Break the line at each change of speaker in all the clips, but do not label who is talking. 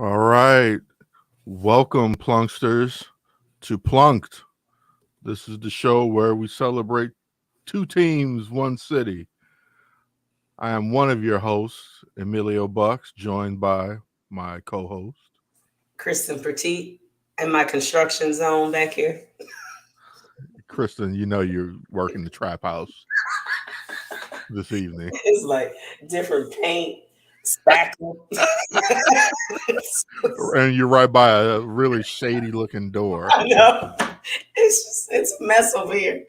All right. Welcome, Plunksters, to Plunked. This is the show where we celebrate two teams, one city. I am one of your hosts, Emilio Bucks, joined by my co host.
Kristen Petit in my construction zone back here.
Kristen, you know you're working the trap house this evening.
It's like different paint, spackle.
And you're right by a really shady looking door.
I know. It's a mess over here.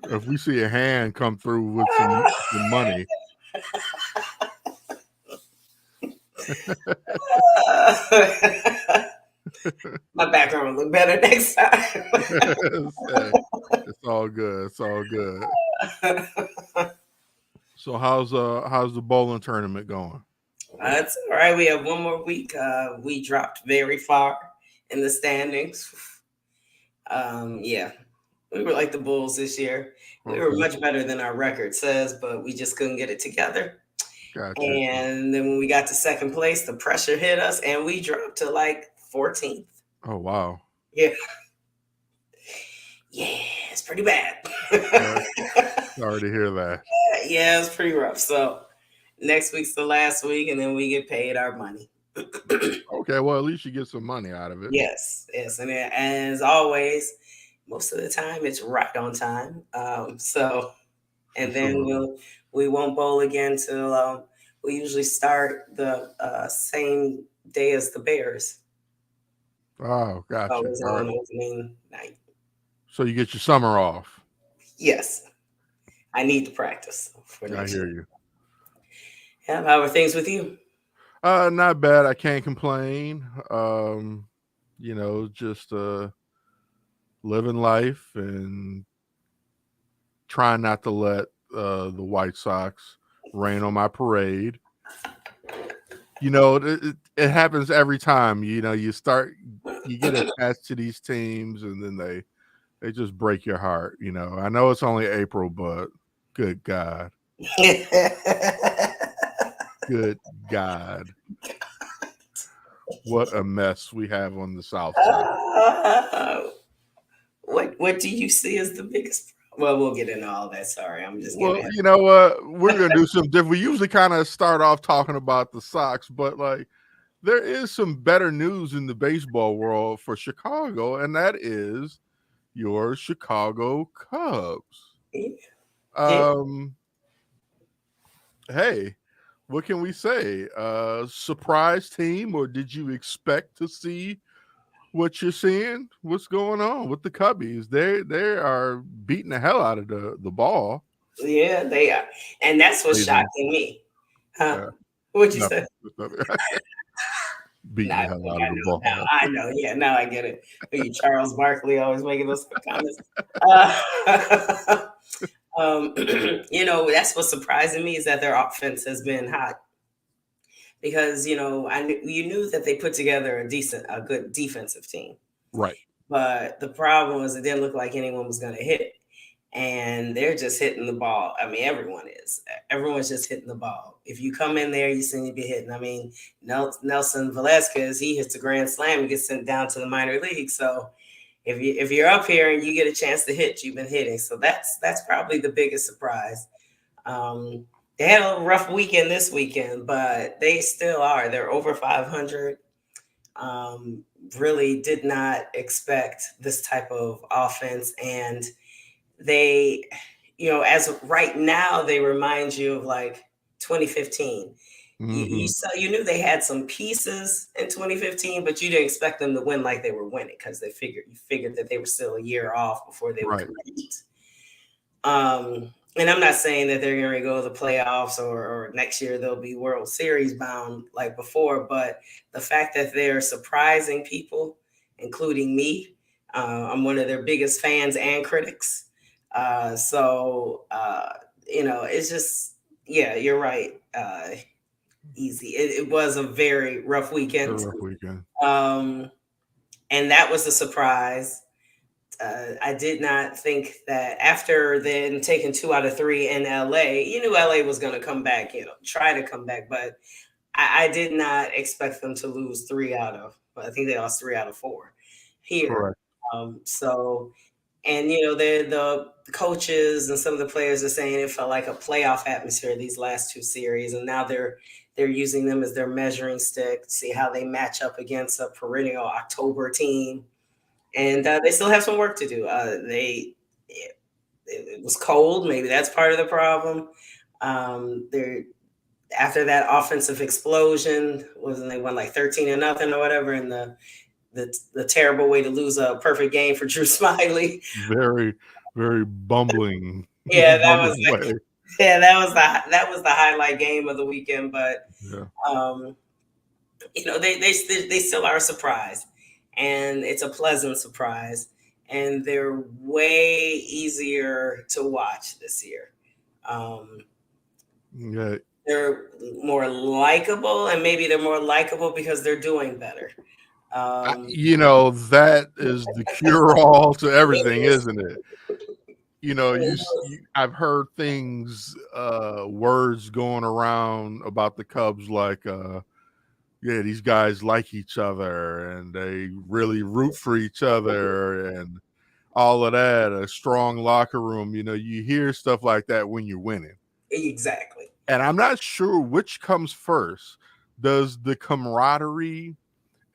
If we see a hand come through with some money,
My background will look better next time.
hey, it's all good. It's all good. So how's the bowling tournament going?
That's all right. We have one more week. We dropped very far in the standings. Yeah, we were like the Bulls this year. We were
Okay,
much better than our record says, but we just couldn't get it together.
gotcha.
And then when we got to second place, the pressure hit us and we dropped to like 14th.
Oh wow.
Yeah. Yeah, it's pretty bad.
Uh, Sorry to hear that.
Yeah, it's pretty rough. So next week's the last week, and then we get paid our money.
Okay, well at least you get some money out of it.
Yes. And as always, most of the time it's right on time. And then
Absolutely.
we won't bowl again till we usually start the same day as the Bears.
Oh, gotcha.
Always
All right.
on opening night.
So you get your summer off.
Yes, I need to practice for
I
next
hear
year.
you.
Yeah, how are things with you?
Not bad. I can't complain. Just living life and trying not to let the White Sox rain on my parade. It happens every time. You get attached to these teams, and then they just break your heart. I know it's only April, but good God, good God, what a mess we have on the South Side.
Uh, what do you see as the biggest? Well, we'll get into all that. Sorry, I'm just
Well,
getting.
you know what? We're gonna do some different. We usually kind of start off talking about the Sox, but like there is some better news in the baseball world for Chicago, and that is your Chicago Cubs.
Yeah.
Um, hey, what can we say? Surprise team, or did you expect to see what you're seeing? What's going on with the Cubbies? They are beating the hell out of the ball.
Yeah, they are, and that's what's
Amazing.
shocking me. Huh?
Uh,
What'd you say?
nothing. Nothing. Beating
Now I
the hell
think
out of
I
the
know. Now
ball.
I know. Yeah, now I get it. You Charles Barkley always making those comments. Um, that's what's surprising me is that their offense has been hot because you knew that they put together a good defensive team,
Right.
but the problem was it didn't look like anyone was going to hit, and they're just hitting the ball. I mean, everyone's just hitting the ball. If you come in there, you seem to be hitting. I mean, Nelson Velasquez, he hits a grand slam and gets sent down to the minor league. So if you're up here and you get a chance to hit, you've been hitting. So that's probably the biggest surprise. Um, they had a rough weekend this weekend, but they still are. They're over 500. Um, really did not expect this type of offense, and they, as of right now, they remind you of like 2015. You
Hmm.
saw, you knew they had some pieces in 2015, but you didn't expect them to win like they were winning because you figured that they were still a year off before they would
Right.
compete. And I'm not saying that they're going to go to the playoffs or next year they'll be World Series bound like before, but the fact that they're surprising people, including me, I'm one of their biggest fans and critics. It's just, yeah, you're right. Easy. It was a very rough
A
weekend.
rough weekend.
Um, and that was a surprise. I did not think that after then taking 2 out of 3 in LA, you knew LA was going to come back, try to come back. But I did not expect them to lose but I think they lost 3 out of 4 here.
Correct.
So, and the coaches and some of the players are saying it felt like a playoff atmosphere these last 2 series, and now they're using them as their measuring stick to see how they match up against a perennial October team, and they still have some work to do. It was cold, maybe that's part of the problem. They're After that offensive explosion, wasn't they won like 13-0 or whatever, and the terrible way to lose a perfect game for Drew Smiley.
Very, very bumbling,
Yeah,
bumbling way.
that was the highlight game of the weekend. But
Yeah.
they still are a surprise, and it's a pleasant surprise, and they're way easier to watch this year.
Yeah.
They're more likable, and maybe they're more likable because they're doing better.
That is the cure all to everything, isn't it? I've heard things, words going around about the Cubs like, yeah, these guys like each other and they really root for each other and all of that. A strong locker room. You hear stuff like that when you're winning.
Exactly.
And I'm not sure which comes first. Does the camaraderie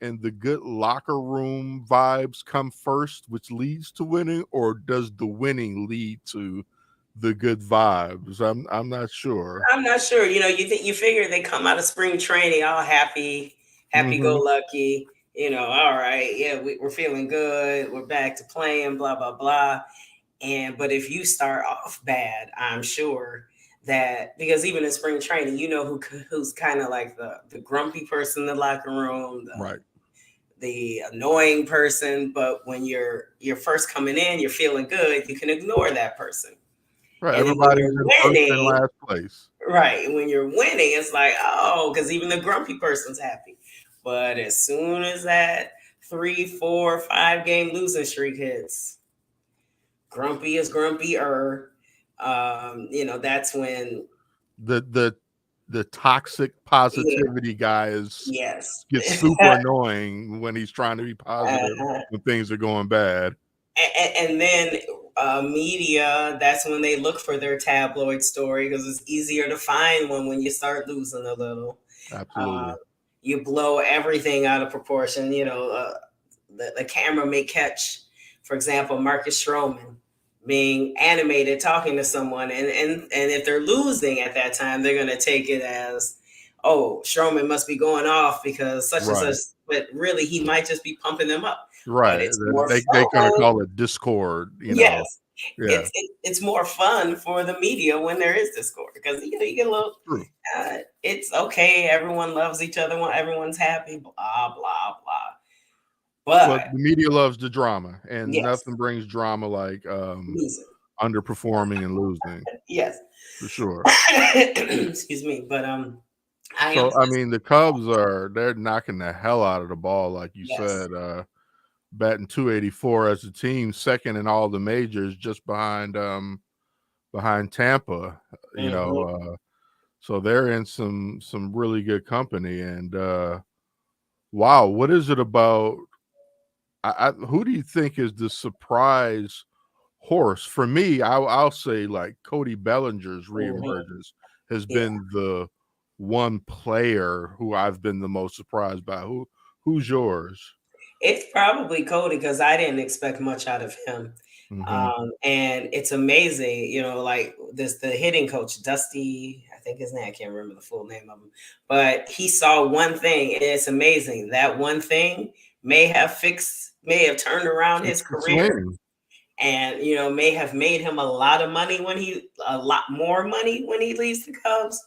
and the good locker room vibes come first, which leads to winning, or does the winning lead to the good vibes? I'm not sure.
I'm not sure. You figure they come out of spring training all happy, go lucky. All right, yeah, we're feeling good. We're back to playing, blah blah blah. But if you start off bad, I'm sure that, because even in spring training, who's kind of like the grumpy person in the locker room,
Right.
the annoying person. But when you're first coming in, you're feeling good, you can ignore that person.
Right.
And then when
Everybody's
you're
in first and
winning,
last place.
right, when you're winning, it's like, oh, because even the grumpy person's happy. But as soon as that 3, 4, 5 game losing streak hits, grumpy is grumpier. That's when
The toxic positivity guy
yes.
gets super annoying when he's trying to be positive when things are going bad.
And then media, that's when they look for their tabloid story, because it's easier to find one when you start losing a little.
Absolutely.
You blow everything out of proportion. The camera may catch, for example, Marcus Stroman being animated talking to someone, and if they're losing at that time, they're going to take it as, oh, Stroman must be going off because such and such, but really he might just be pumping them up.
Right.
But it's more
They kind of call it discord,
Yes.
Yeah.
It's more fun for the media when there is discord, because you get a little.
True.
It's okay. Everyone loves each other. Everyone's happy. Blah blah blah. But
the media loves the drama, and
yes,
nothing brings drama like underperforming and losing.
Yes,
for sure.
Excuse me, but
the Cubs they're knocking the hell out of the ball, like you said. Batting .284 as a team, second in all the majors, just behind Tampa. So they're in some really good company. And wow, what is it about? Who do you think is the surprise horse? For me, I'll say like Cody Bellinger's reemergence has been the one player who I've been the most surprised by. Who's yours?
It's probably Cody, because I didn't expect much out of him. And it's amazing, like the hitting coach, Dusty, I think his name, I can't remember the full name of him, but he saw one thing, and it's amazing. That one thing may have turned around his career, and may have made him a lot more money when he leaves the Cubs.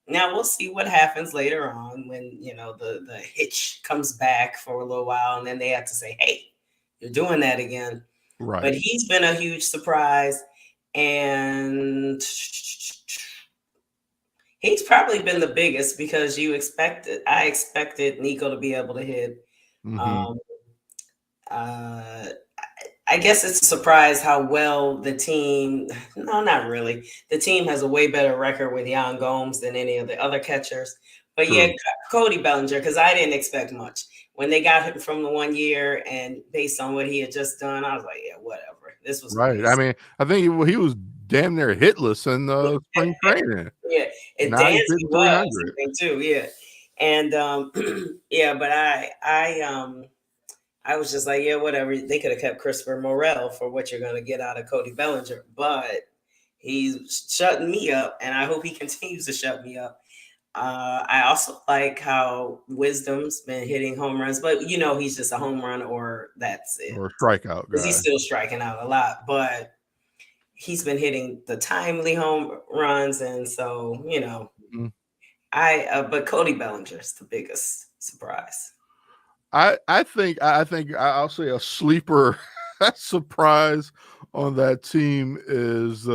Now we'll see what happens later on when the hitch comes back for a little while, and then they have to say, hey, you're doing that again.
Right.
But he's been a huge surprise, and he's probably been the biggest, because I expected Nico to be able to hit. I guess it's a surprise how well the team. No, not really. The team has a way better record with Yan Gomes than any of the other catchers. But yeah,
True.
Cody Bellinger, because I didn't expect much when they got him from the 1 year, and based on what he had just done, I was like, yeah, whatever. This was a
Right. I
waste.
mean, I think he was damn near hitless in spring training.
Yeah, and
Now he's
Dansby
hitting
was, I
300.
think, too. Yeah, and yeah, but I was just like, yeah, whatever. They could have kept Christopher Morel for what you're going to get out of Cody Bellinger, but he's shutting me up, and I hope he continues to shut me up. I also like how Wisdom's been hitting home runs, but he's just a home run or that's it.
Or a strikeout
Because he's
guy.
still striking out a lot, but he's been hitting the timely home runs, and so
Mhm.
but Cody Bellinger's the biggest surprise.
I think I'll say a sleeper surprise on that team is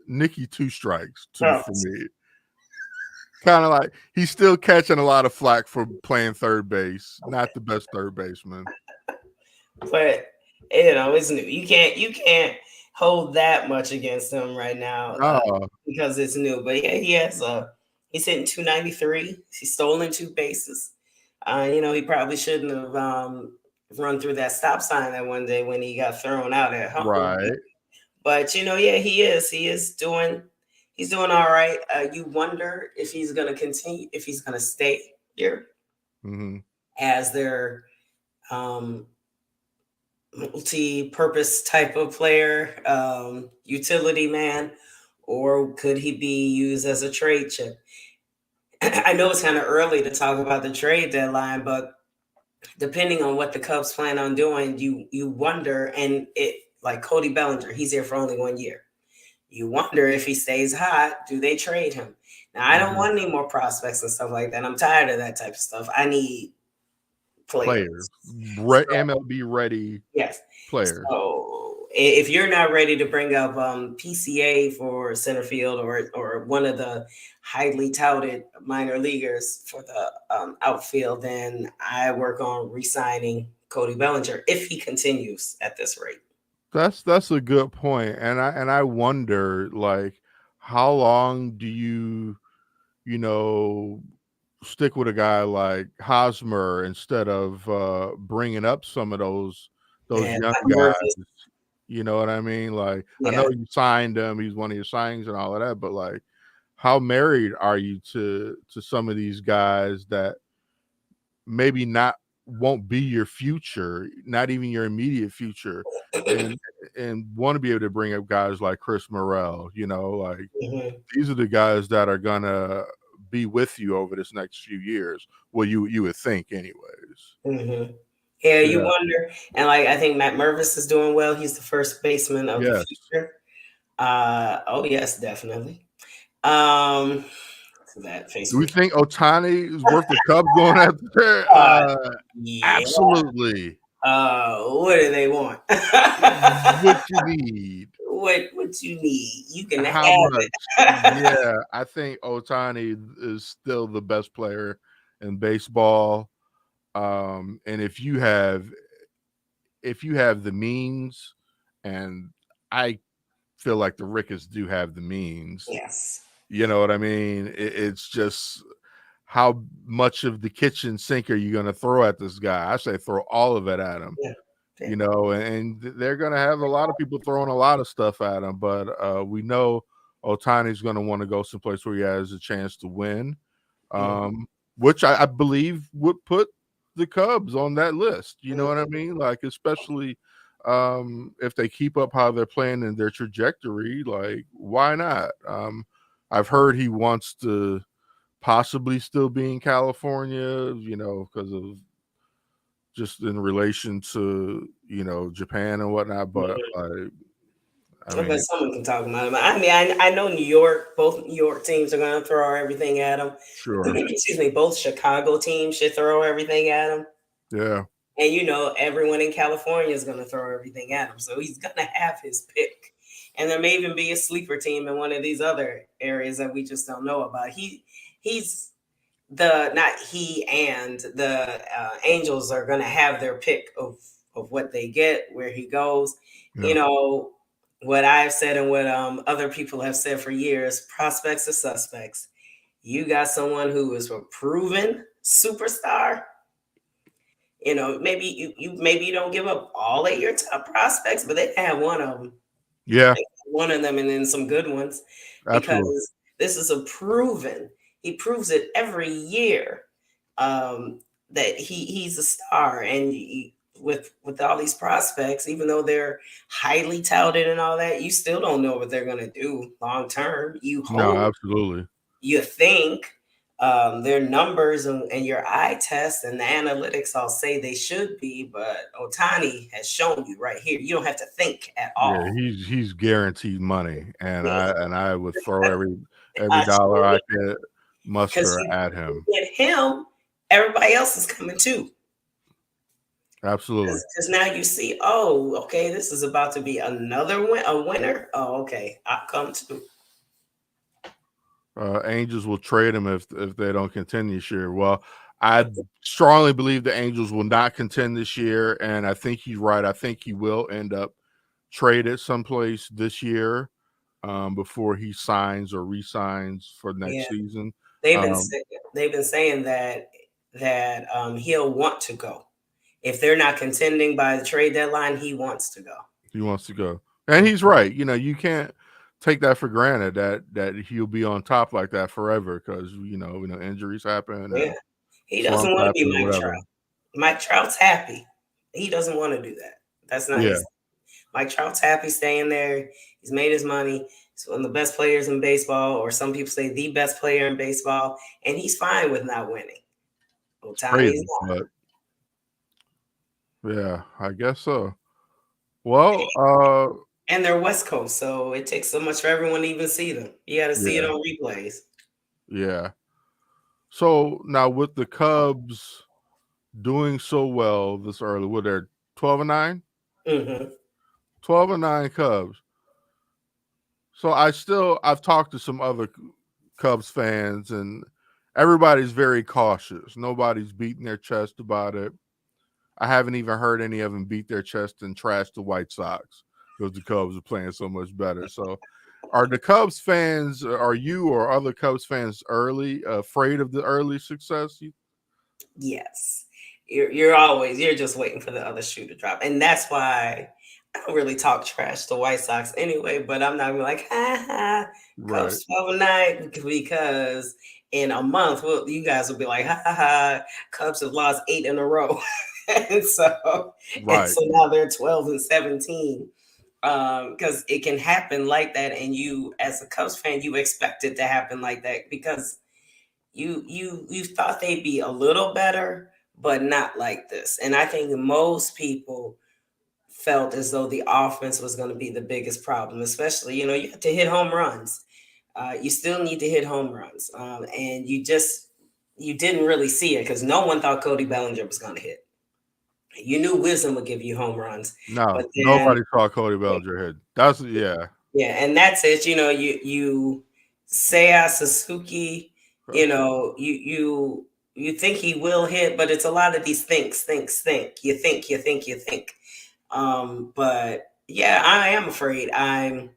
Nicky Two Strikes too
Oh,
for me. Kind of like he's still catching a lot of flack for playing third base. Not the best third baseman.
but it's new. You can't hold that much against him right now
Oh,
because it's new. But yeah, he's hitting 293. He's stolen two bases. He probably shouldn't have run through that stop sign that one day when he got thrown out at home.
right.
But yeah, he's doing all right. You wonder if he's gonna continue, if he's gonna stay here
Hmm.
as their um, multi-purpose type of player, utility man, or could he be used as a trade chip? I know it's kind of early to talk about the trade deadline, but depending on what the Cubs plan on doing, you wonder, and it like Cody Bellinger, he's here for only 1 year. You wonder if he stays hot, do they trade him? Now I don't
Hmm.
want any more prospects and stuff like that. I'm tired of that type of stuff. I need
Players,
players. So
MLB ready
yes.
players.
So if you're not ready to bring up PCA for center field or one of the highly touted minor leaguers for the outfield, then I work on re-signing Cody Bellinger if he continues at this rate.
That's a good point, and I wonder like how long do you know stick with a guy like Hosmer instead of bringing up some of those
And
young
Matt
guys.
Murphy,
You know what I mean? Like I know
yeah,
you signed him; he's one of your signings and all of that. But like, how married are you to some of these guys that maybe not won't be your future, not even your immediate future, and want to be able to bring up guys like Chris Morel? Like
hmm
these are the guys that are gonna be with you over this next few years. Well, you would think, anyways.
hmm yeah, you
Yeah.
wonder. And like I think Matt Mervis is doing well. He's the first baseman of the
Yes.
future. Oh yes, definitely. Um, that
Do we
Facebook.
think Otani is worth the Cubs going after?
Uh, yeah.
Absolutely.
What do they want?
What you need?
what you need? You can have
How much?
it.
Yeah, I think Otani is still the best player in baseball. And if you have the means, and I feel like the Ricketts do have the means.
Yes.
You know what I mean? It's just how much of the kitchen sink are you going to throw at this guy? I say throw all of it at him.
Yeah. Yeah.
And they're going to have a lot of people throwing a lot of stuff at him. But we know Otani's going to want to go someplace where he has a chance to win,
Mhm.
which I believe would put the Cubs on that list. You know what I
Mhm.
mean? Like, especially if they keep up how they're playing in their trajectory, like, why not? I've heard he wants to possibly still be in California, because of just in relation to, Japan and whatnot. But
Mhm.
I
I bet
mean,
someone can talk about him. I mean, I know New York, both New York teams are going to throw everything at him.
sure.
Excuse me, both Chicago teams should throw everything at him.
Yeah.
And everyone in California is going to throw everything at him. So he's going to have his pick. And there may even be a sleeper team in one of these other areas that we just don't know about. He's not he and the Angels are going to have their pick of what they get, where he goes.
Yeah.
What I've said and what other people have said for years: prospects are suspects. You got someone who is a proven superstar. Maybe you don't give up all of your top prospects, but they have one of them.
Yeah,
One of them, and then some good ones,
absolutely.
because this is a proven. He proves it every year, um, that he's a star, and with all these prospects, even though they're highly touted and all that, you still don't know what they're gonna do long term. You
No,
hope,
absolutely.
you think, their numbers and your eye test and the analytics all say they should be, but Otani has shown you right here, you don't have to think at
Yeah,
all.
he's guaranteed money, and I would throw every
I
dollar I could
Because
muster
you
at him.
get him, everybody else is coming too.
Absolutely.
Because now you see, oh, okay, this is about to be a winner. Oh, okay, I'll come too.
Angels will trade him if they don't contend this year. Well, I strongly believe the Angels will not contend this year, and I think he's right. I think he will end up traded someplace this year before he signs or resigns for
Yeah,
next season.
they've been
Um,
say- they've been saying that he'll want to go if they're not contending by the trade deadline. He wants to go.
he wants to go, and he's right. You can't take that for granted that he'll be on top like that forever because injuries happen
Yeah,
and
he doesn't
slumps
want to
happen
be
or
Mike
whatever.
Trout. Mike Trout's happy. He doesn't want to do that. That's not
Yeah,
his. Mike Trout's happy staying there. He's made his money. He's one of the best players in baseball, or some people say the best player in baseball, and he's fine with not winning.
it's
Otani's
crazy,
not.
but yeah, I guess so. Well,
And they're West Coast, so it takes so much for everyone to even see them. You got to see it
yeah,
on replays.
yeah. So now with the Cubs doing so well this early, what they're 12-9?
Hmm.
12-9 Cubs. So I've talked to some other Cubs fans and everybody's very cautious. Nobody's beating their chest about it. I haven't even heard any of them beat their chest and trash the White Sox because the Cubs are playing so much better. So are the Cubs fans, are you or other Cubs fans early afraid of the early success?
Yes, you're just waiting for the other shoe to drop, and that's why I don't really talk trash to White Sox anyway. But I'm not gonna be like, ha ha,
Right,
Cubs 12-9, because in a month, well, you guys will be like, ha ha ha, Cubs have lost 8 in a row, and so and
right.
so now they're 12-17. Because it can happen like that, and you, as a Cubs fan, you expect it to happen like that because you thought they'd be a little better, but not like this. And I think most people felt as though the offense was going to be the biggest problem, especially, you have to hit home runs. You still need to hit home runs, and you didn't really see it because no one thought Cody Bellinger was going to hit. You knew Wisdom would give you home runs,
No,
but then
nobody saw Cody Bellinger hit. That's yeah.
yeah, and that's it. You Seiya Suzuki, you think he will hit, but it's a lot of these think. You think. But yeah, I am afraid. I'm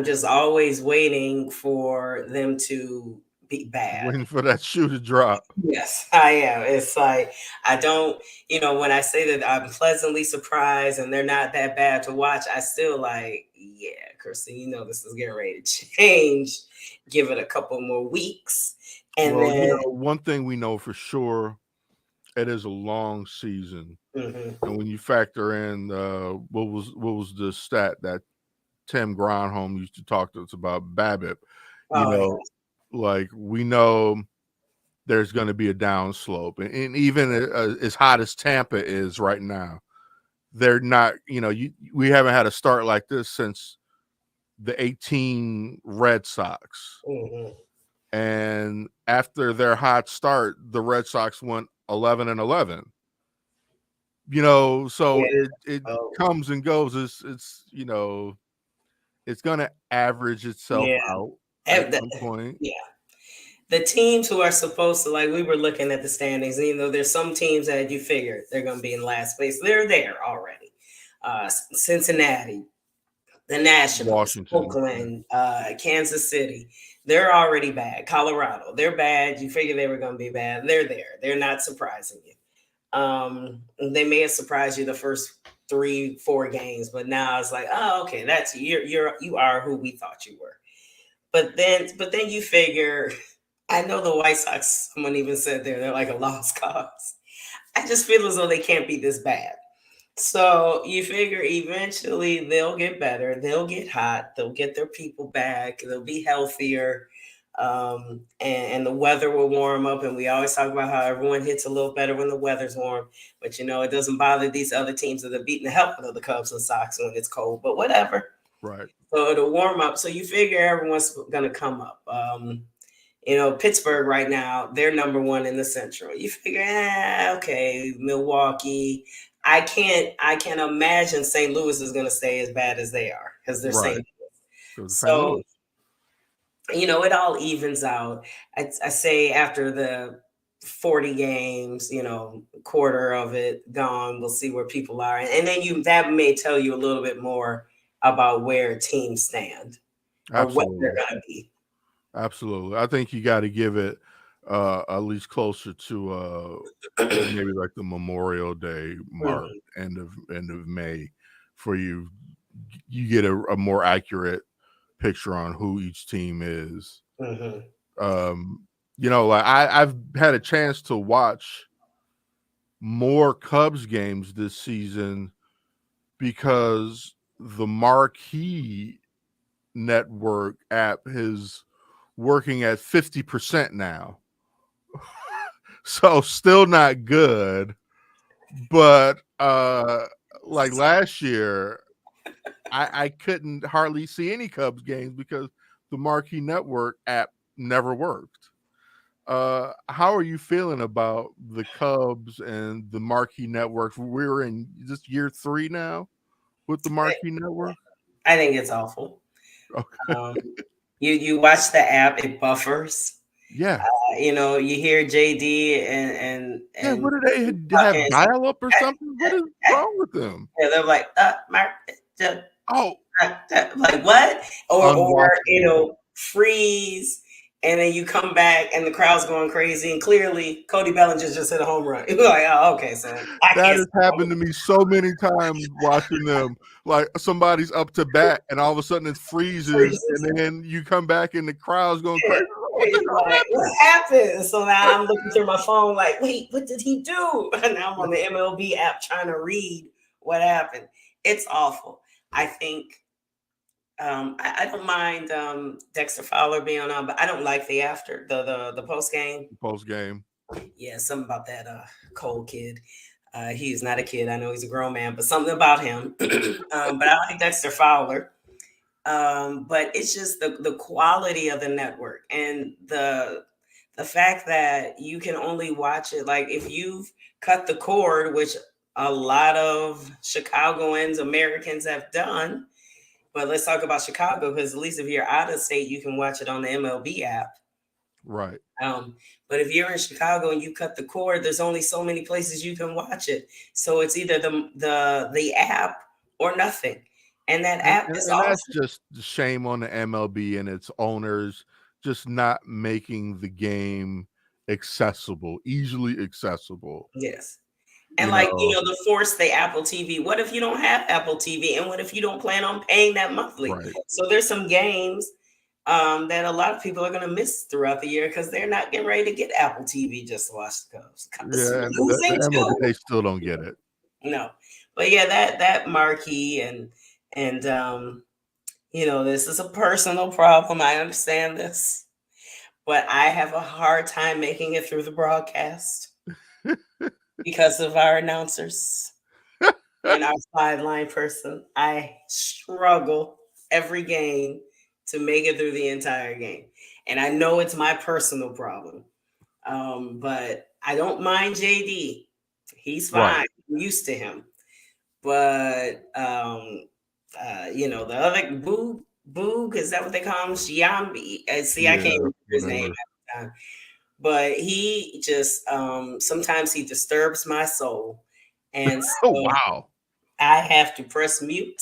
just always waiting for them to be bad.
Waiting for that shoe to drop.
Yes, I am. It's like I don't, when I say that I'm pleasantly surprised and they're not that bad to watch, I still like, yeah, Kirsten, this is getting ready to change. Give it a couple more weeks. And
Well,
then
one thing we know for sure, it is a long season.
mhm.
And when you factor in what was the stat that Tim Gronholm used to talk to us about BABIP, you
Oh yeah.
know, like we know there's going to be a downslope, and even as hot as Tampa is right now, they're not. We haven't had a start like this since the 18 Red Sox,
Hmm.
and after their hot start, the Red Sox went 11-11. So
Yeah.
it
Oh
comes and goes. It's going to average itself
yeah.
out at
And
some point.
yeah. The teams who are supposed to, like, we were looking at the standings, and there's some teams that you figure they're going to be in last place. They're there already. Cincinnati, The Nationals,
Washington.
Oakland, Kansas City. They're already bad. Colorado, they're bad. You figure they were going to be bad. They're there. They're not surprising you. They may have surprised you the first 3-4 games, but now it's like, oh, okay, that's you are who we thought you were. But then you figure, I know the White Sox, someone even said they're like a lost cause. I just feel as though they can't be this bad. So you figure eventually they'll get better, they'll get hot, they'll get their people back, they'll be healthier, and the weather will warm up. And we always talk about how everyone hits a little better when the weather's warm, but it doesn't bother these other teams that are beating the hell out of the Cubs and Sox when it's cold. But whatever,
Right.
so it'll warm up. So you figure everyone's gonna come up. Pittsburgh right now, they're number one in the Central. You figure, okay, Milwaukee. I can't imagine St. Louis is going to stay as bad as they are because they're
Right.
St. Louis.
St.
So
Louis.
it all evens out. I say after the 40 games, quarter of it gone, we'll see where people are, and then that may tell you a little bit more about where teams stand or what they're
Absolutely.
going to be.
Absolutely. I think you got to give it at least closer to maybe like the Memorial Day mark, end of May, for you get a more accurate picture on who each team is. Like I've had a chance to watch more Cubs games this season because the Marquee Network app is working at 50% now. So still not good, but like last year I couldn't hardly see any Cubs games because the Marquee Network app never worked. How are you feeling about the Cubs and the Marquee Network? We're in this year 3 now with the Marquee Network.
I think it's awful.
Okay.
You watch the app, it buffers.
Yeah.
You hear JD and
Yeah, what do they have, dial up or something? What is wrong with them?
Yeah, they're like, Mark,
oh,
like what? Or
unwatchable.
freeze, and then you come back and the crowd's going crazy, and clearly Cody Bellinger just hit a home run. You're like, oh, okay, so
that has happened to me so many times watching them. Like somebody's up to bat, and all of a sudden it freezes, and then you come back and the crowd's going crazy.
What happened? So now I'm looking through my phone, like, wait, what did he do? And now I'm on the MLB app trying to read what happened. It's awful. I think I don't mind Dexter Fowler being on, but I don't like the after the post game.
Post game.
Yeah, something about that Cole kid. He is not a kid. I know he's a grown man, but something about him. But I like Dexter Fowler. But it's just the quality of the network and the fact that you can only watch it. Like if you've cut the cord, which a lot of Chicagoans, Americans have done. But let's talk about Chicago, because at least if you're out of state, you can watch it on the MLB app.
Right.
But if you're in Chicago and you cut the cord, there's only so many places you can watch it. So it's either the app or nothing. And that app is awesome.
That's just shame on the MLB and its owners just not making the game easily accessible.
Yes. And the force the Apple TV. What if you don't have Apple TV? And what if you don't plan on paying that monthly?
Right.
So there's some games that a lot of people are going to miss throughout the year because they're not getting ready to get Apple TV just to watch the Cubs.
Yeah, they still don't get it.
No, but yeah, that Marquee and this is a personal problem. I understand this, but I have a hard time making it through the broadcast because of our announcers and our sideline person. I struggle every game to make it through the entire game. And I know it's my personal problem. But I don't mind JD. He's fine. Right. I'm used to him. But the other Boog, is that what they call him? Shiambi. I can't remember his name at the time. But he just sometimes he disturbs my soul. And so
wow.
I have to press mute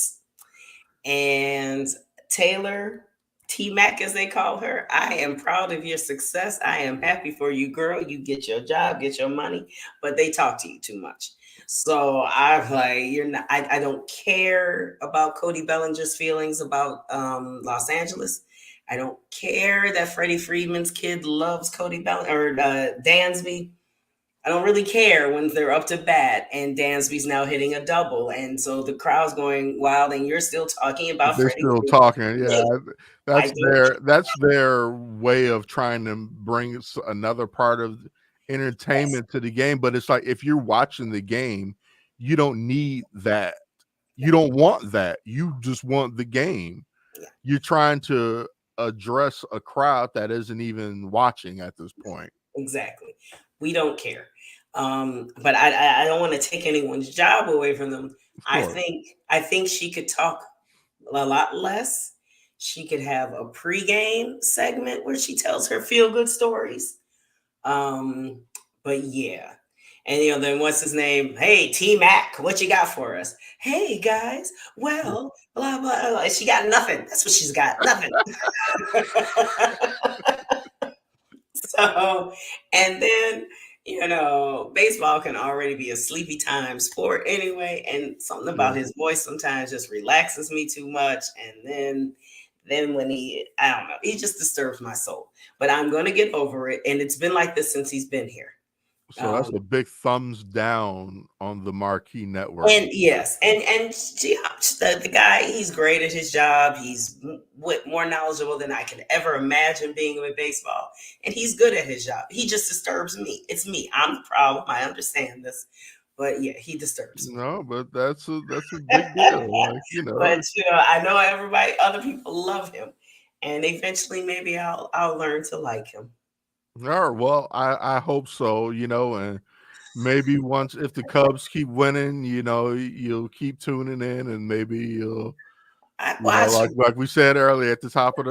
And Taylor, T Mac as they call her, I am proud of your success. I am happy for you, girl. You get your job, get your money, but they talk to you too much. So I'm like, you're not. I don't care about Cody Bellinger's feelings about Los Angeles. I don't care that Freddie Freeman's kid loves Cody Bellinger or Dansby. I don't really care when they're up to bat and Dansby's now hitting a double. And so the crowd's going wild and you're still talking about
They're
Freddie
still
Freeman.
talking. Yeah,
I don't
that's their way of trying to bring another part of entertainment to the game. But it's like if you're watching the game, you don't need that. You don't want that. You just want the game.
Yeah,
You're trying to address a crowd that isn't even watching at this point.
exactly. We don't care. But I don't want to take anyone's job away from them.
Of
I
course.
think I think she could talk a lot less. She could have a pregame segment where she tells her feel good stories. Um, but yeah. And then what's his name? Hey, T Mac, what you got for us? Hey guys, well, blah blah blah. She got nothing. That's what she's got. Nothing. So, and then, baseball can already be a sleepy time sport anyway. And something
Yeah.
about his voice sometimes just relaxes me too much. And then when I don't know, he just disturbs my soul. But I'm going to get over it. And it's been like this since he's been here.
So that's a big thumbs down on the Marquee Network.
And yes, and the guy, he's great at his job. He's more knowledgeable than I can ever imagine being with baseball, and he's good at his job. He just disturbs me. It's me. I'm the problem. I understand this, but yeah, he disturbs me.
No, but that's a big deal. Like,
But I know other people love him, and eventually, maybe I'll learn to like him.
all right, well, I hope so, and maybe once if the Cubs keep winning, you'll keep tuning in and maybe you'll
I watch him.
like we said earlier at the top of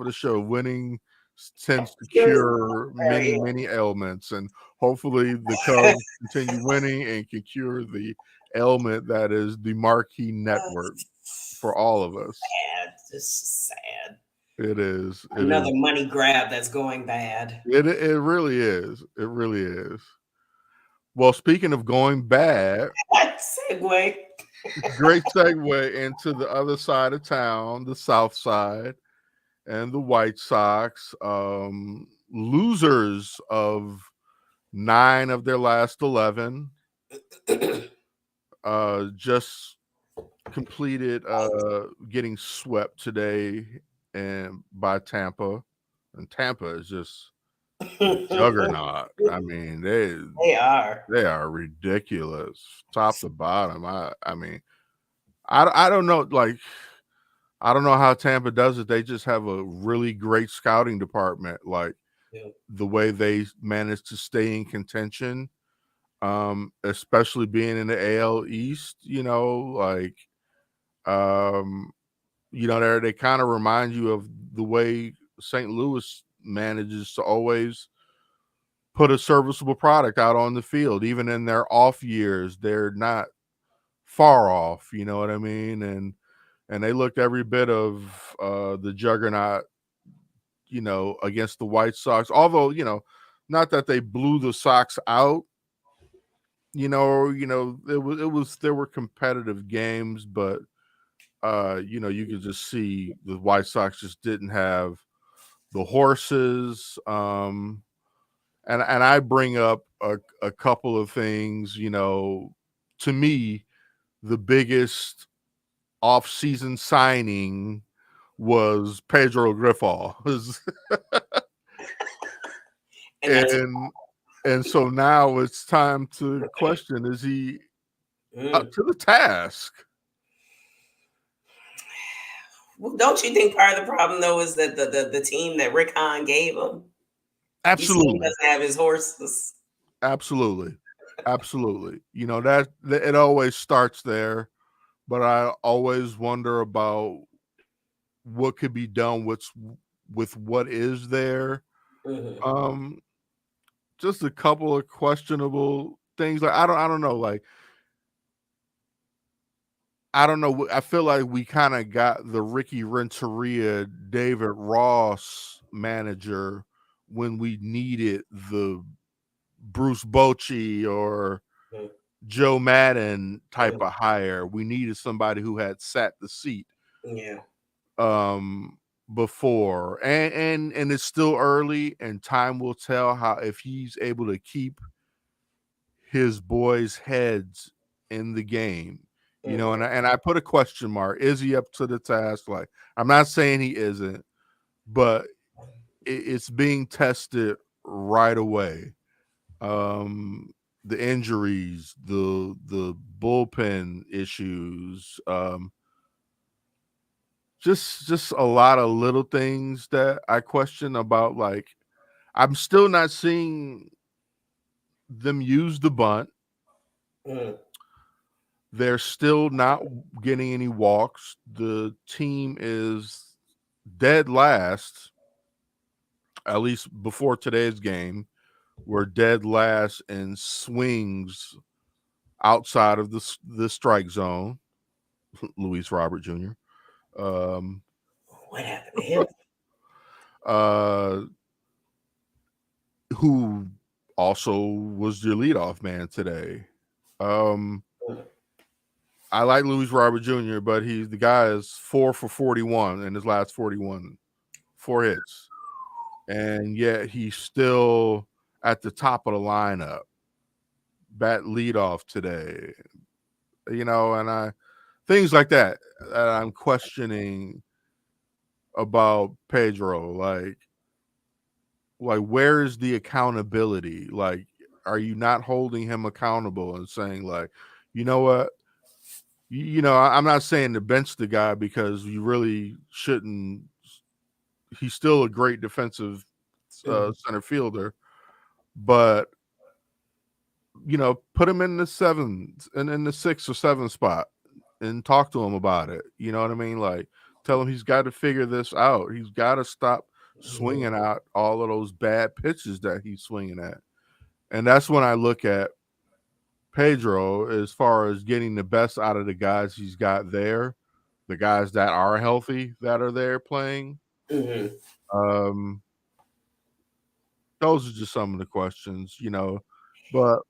the show, winning tends to cure many, many ailments, and hopefully the Cubs continue winning and can cure the ailment that is the Marquee Network for all of us.
Sad. It's just sad.
It is. It
Another
is.
money grab that's going bad.
It really is. It really is. Well, speaking of going bad,
Segue.
great segue into the other side of town, the South Side, and the White Sox, losers of 9 of their last 11, just completed getting swept today and by Tampa, and Tampa is just juggernaut. I mean,
They are.
they are ridiculous, top to bottom. I mean, I don't know, like I don't know how Tampa does it. They just have a really great scouting department. Like
Yeah.
the way they manage to stay in contention, especially being in the AL East. Um, they kind of remind you of the way St. Louis manages to always put a serviceable product out on the field, even in their off years. They're not far off. You know what I mean? And they looked every bit of the juggernaut, against the White Sox. Although, not that they blew the Sox out, there were competitive games, but you could just see the White Sox just didn't have the horses. And I bring up a couple of things, to me, the biggest off-season signing was Pedro Grifol. and so now it's time to question, is he up to the task?
Well, don't you think part of the problem though is that the team that Rick Hahn gave him, you see he
Absolutely.
doesn't have his horses.
Absolutely. That it always starts there, but I always wonder about what could be done with what is there.
Mm-hmm.
Just a couple of questionable things. Like I don't know. Like I don't know. I feel like we kind of got the Ricky Renteria, David Ross manager when we needed the Bruce Bochy or
Mm,
Joe Madden type
mm,
of hire. We needed somebody who had sat the seat
yeah.
um before. And it's still early and time will tell how if he's able to keep his boys' heads in the game. You know,
Mm-hmm.
and I put a question mark. Is he up to the task? Like, I'm not saying he isn't, but it's being tested right away. Um, the injuries, the bullpen issues, just a lot of little things that I question about. Like, I'm still not seeing them use the bunt.
Mm,
They're still not getting any walks. The team is dead last, at least before today's game. We're dead last in swings outside of the strike zone. Luis Robert Jr. Um,
what happened to him?
uh, who also was your leadoff man today. Um,
Mm,
I like Luis Robert Jr., but the guy is 4 for 41 in his last 41, 4 hits, and yet he's still at the top of the lineup. Bat leadoff today, and I things like that I'm questioning about Pedro. Like where is the accountability? Like, are you not holding him accountable and saying like, you know what? I'm not saying to bench the guy because you really shouldn't. He's still a great defensive
mm,
center fielder, but put him in the seventh and in the 6 or 7 spot and talk to him about it. You know what I mean? Like, tell him he's got to figure this out. He's got to stop
mm,
swinging out all of those bad pitches that he's swinging at. And that's when I look at Pedro as far as getting the best out of the guys he's got there, the guys that are healthy that are there playing.
mm.
Um, those are just some of the questions. But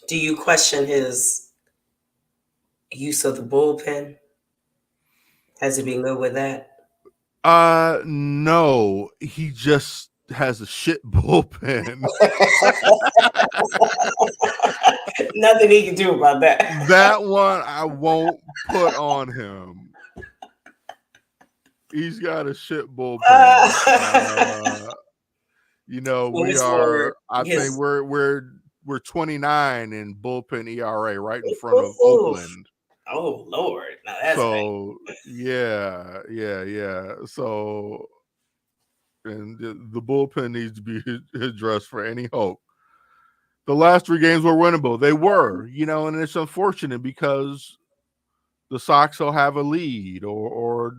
Do you question his use of the bullpen? Has he been good with that?
no, he just has a shit bullpen.
Nothing he can do about that.
That one I won't put on him. He's got a shit bullpen.
And
We
it's for
are. I think
his.
we're 29 in bullpen ERA, right in front of Oakland.
Oh Lord, now that's bad.
So yeah, yeah, yeah. So and the bullpen needs to be addressed for any hope. The last 3 games were winnable. They were, and it's unfortunate because the Sox will have a lead or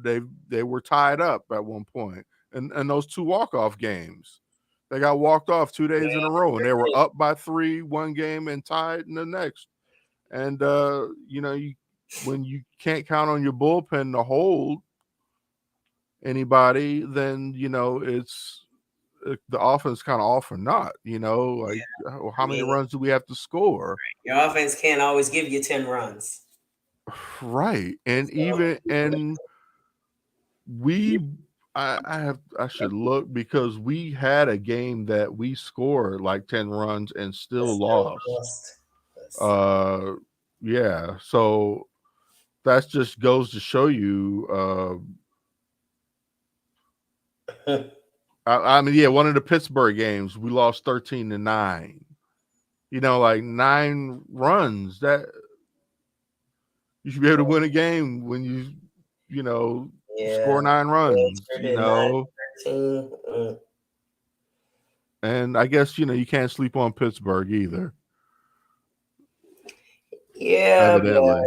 they were tied up at one point. And those 2 walk-off games. They got walked off 2 days in a row and they were up by 3 one game and tied in the next. And when you can't count on your bullpen to hold anybody, then it's the offense kind of off or not. Like
I
how many
mean,
runs do we have to score?
your offense can't always give you 10 runs.
Right, and
So,
even and we I should look because we had a game that we scored like 10 runs and still
still
lost.
lost.
Uh yeah, so that just goes to show you I mean, yeah, one of the Pittsburgh games we lost 13-9. Like 9 runs. That you should be able to win a game when you
Yeah,
score 9 runs,
sure did 9-13.
And I guess you can't sleep on Pittsburgh either.
Yeah,
Evidently.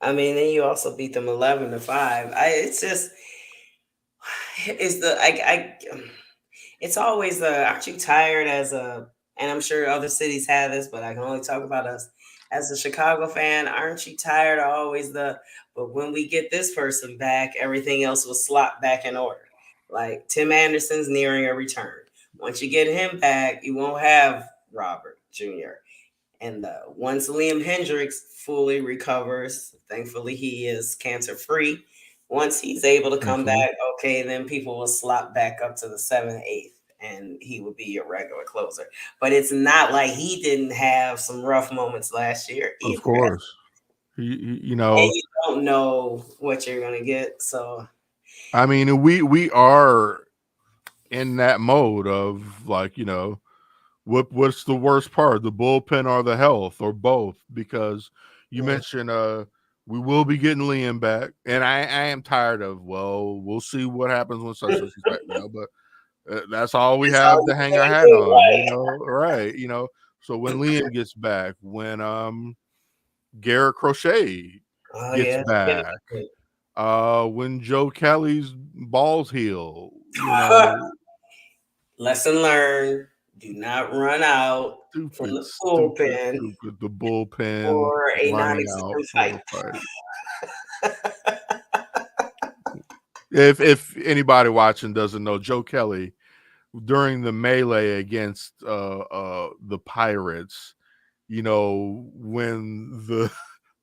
but I mean, then you also beat them 11-5. It's just, it's the it's always the. Aren't you tired as a? And I'm sure other cities have this, but I can only talk about us. as a Chicago fan, aren't you tired of always but when we get this person back, everything else will slot back in order. Like Tim Anderson's nearing a return. Once you get him back, you won't have Robert Jr. And once Liam Hendricks fully recovers, thankfully he is cancer free. Once he's able to come
Thankfully.
back, okay, then people will slot back up to the 7th, 8th, and he would be your regular closer. But it's not like he didn't have some rough moments last year
Of
either.
course.
And you don't know what you're gonna get. So
I mean, we are in that mode of like, what's the worst part, the bullpen or the health or both? Because you mentioned we will be getting Liam back, and I am tired of, well, we'll see what happens when such is back, but that's all we have to hang our hat on, right? So when Liam gets back, when Garrett Crochet gets back, when Joe Kelly's balls heal,
lesson learned: do not run out from the bullpen
stupid. The bullpen
for a
running out
non-existent
for
fight.
a fight. If anybody watching doesn't know, Joe Kelly, during the melee against the Pirates, when the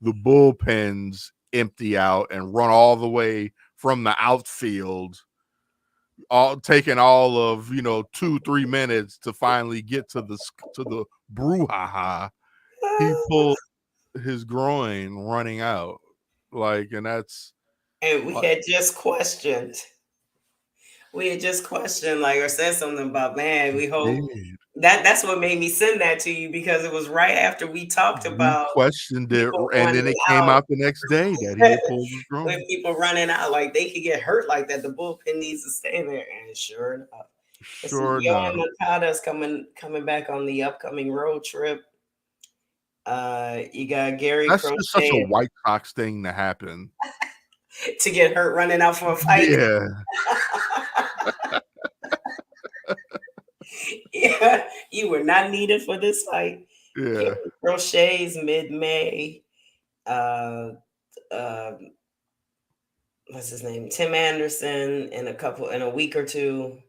bullpens empty out and run all the way from the outfield, taking all of 2-3 minutes to finally get to the brouhaha, he pulled his groin running out, and that's.
And we had just questioned. Or said something about, man, we hope that's what made me send that to you, because it was right after we talked about
questioned it, and then it came out the next day that he had pulled his groin.
With people running out, like they could get hurt like that. The bullpen needs to stay there, and sure enough, Yohan Moncada's coming back on the upcoming road trip. You got Gary.
That's just such a White Sox thing to happen.
To get hurt running out for a fight.
Yeah.
Yeah, you were not needed for this fight.
Yeah.
Crochet's mid-May. What's his name? Tim Anderson in a week or two.